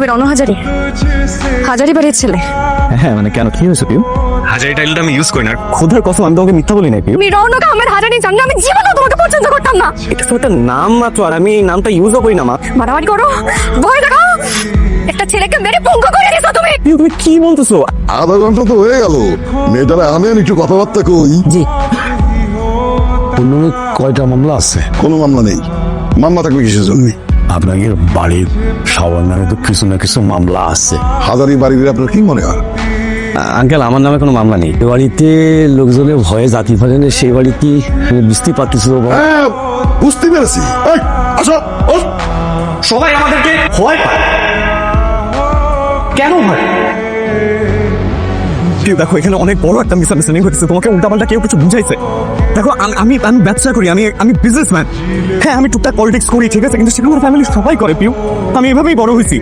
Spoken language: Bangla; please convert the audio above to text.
তুমি রণ হাজারি, হাজারি বাড়ির ছেলে। হ্যাঁ মানে কেন, কি হয়েছে পিউ? হাজারি টাইলটা আমি ইউজ করি না। খোদার কসম আমি তোমাকে মিথ্যা বলি না পিউ। তুমি রৌনক আহমেদ হাজারি জানলে আমি জীবনেও তোমাকে পছন্দ করতাম না। এটা তো একটা নাম মাত্র, আর আমি এই নামটা ইউজও করি না মা। মারামারি করো, ভয় দেখাও, একটা ছেলেকে মেরে পঙ্গু করে দিছো তুমি। পিউ তুমি কি বলতেছো? আধা ঘন্টা তো হয়ে গেল, মেয়েটারা আনেন একটু কথাবার্তা কই। জি অন্য কয়টা মামলা আছে? কোনো মামলা নেই। মামলা থাকবে কিসের জন্য? আপনাদের বাড়ির সবার নামে তো কিছু না কিছু মামলা আছে। হাজারি বাড়ির আপনার কি মনে হয়? আঙ্কেল আমার নামে কোনো মামলা নেই। এ বাড়িতে লোকজনের ভয়ে জাতি ফেলে না, সেই বাড়িতে বুঝতে পারতেছি হ্যাঁ, বুঝতে পেরেছি। এই, আসো, ওঠ। সবাই আমাদেরকে ভয় পায়, কেন হয়? কেউ দেখো এখানে অনেক বড় একটা মিসআন্ডারস্ট্যান্ডিং হচ্ছে, তোমাকে উল্টাপাল্টা কেউ কিছু বুঝাইছে। দেখো আমি আমি ব্যবসা করি, আমি বিজনেসম্যান। হ্যাঁ আমি টুকটাক পলিটিক্স করি, ঠিক আছে, কিন্তু সেটা আমার ফ্যামিলি সবাই করে পিউ। আমি এভাবেই বড় হয়েছি।